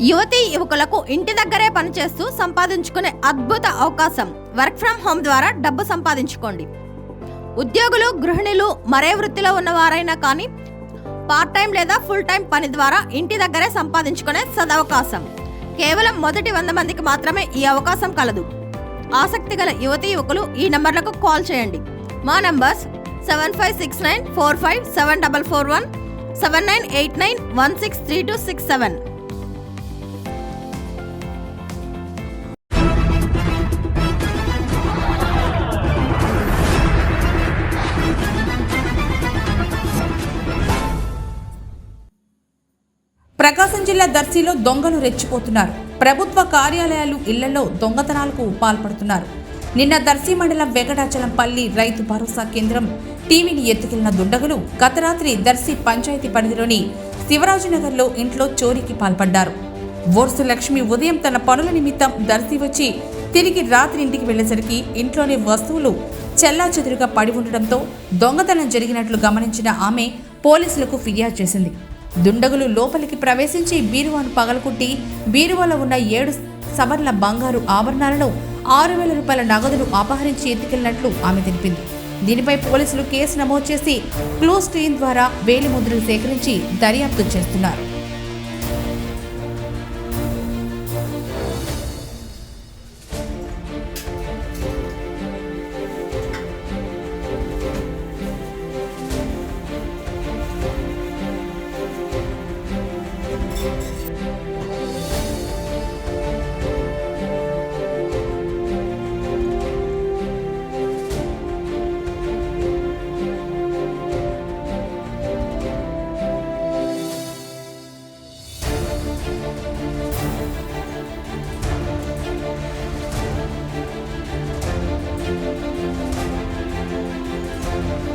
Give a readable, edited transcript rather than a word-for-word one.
యువతీ యువకులకు ఇంటి దగ్గరే పనిచేస్తూ సంపాదించుకునే అద్భుత అవకాశం. వర్క్ ఫ్రం హోమ్ ద్వారా డబ్బు సంపాదించుకోండి. ఉద్యోగులు, గృహిణులు, మరే వృత్తిలో ఉన్నవారైనా కానీ పార్ట్ టైం లేదా ఫుల్ టైం పని ద్వారా ఇంటి దగ్గరే సంపాదించుకునే సదవకాశం. కేవలం మొదటి 100 మందికి మాత్రమే ఈ అవకాశం కలదు. ఆసక్తి గల యువతీ యువకులు ఈ నంబర్లకు కాల్ చేయండి. మా నంబర్స్ 7569457441, 7989163267. ప్రకాశం జిల్లా దర్శిలో దొంగలు రెచ్చిపోతున్నారు. ప్రభుత్వ కార్యాలయాలు, ఇళ్లలో దొంగతనాలకు పాల్పడుతున్నారు. నిన్న దర్శి మండలం వెంకటాచలంపల్లి రైతు భరోసా కేంద్రం టీవీని ఎత్తుకెళ్లిన దుండగులు గత రాత్రి దర్శి పంచాయతీ పరిధిలోని శివరాజునగర్లో ఇంట్లో చోరీకి పాల్పడ్డారు. వోర్సు లక్ష్మి ఉదయం తన పనుల నిమిత్తం దర్శి వచ్చి తిరిగి రాత్రి ఇంటికి వెళ్లేసరికి ఇంట్లోని వస్తువులు చెల్లాచెదురుగా పడి ఉండడంతో దొంగతనం జరిగినట్లు గమనించిన ఆమె పోలీసులకు ఫిర్యాదు చేసింది. దుండగులు లోపలికి ప్రవేశించి బీరువాను పగలకొట్టి బీరువాలో ఉన్న 7 సవర్ల బంగారు ఆభరణాలను, 6,000 రూపాయల నగదును అపహరించి ఎత్తుకెళ్లినట్లు ఆమె తెలిపింది. దీనిపై పోలీసులు కేసు నమోదు చేసి క్లూస్ టీమ్ ద్వారా వేలిముద్రలు సేకరించి దర్యాప్తు చేస్తున్నారు.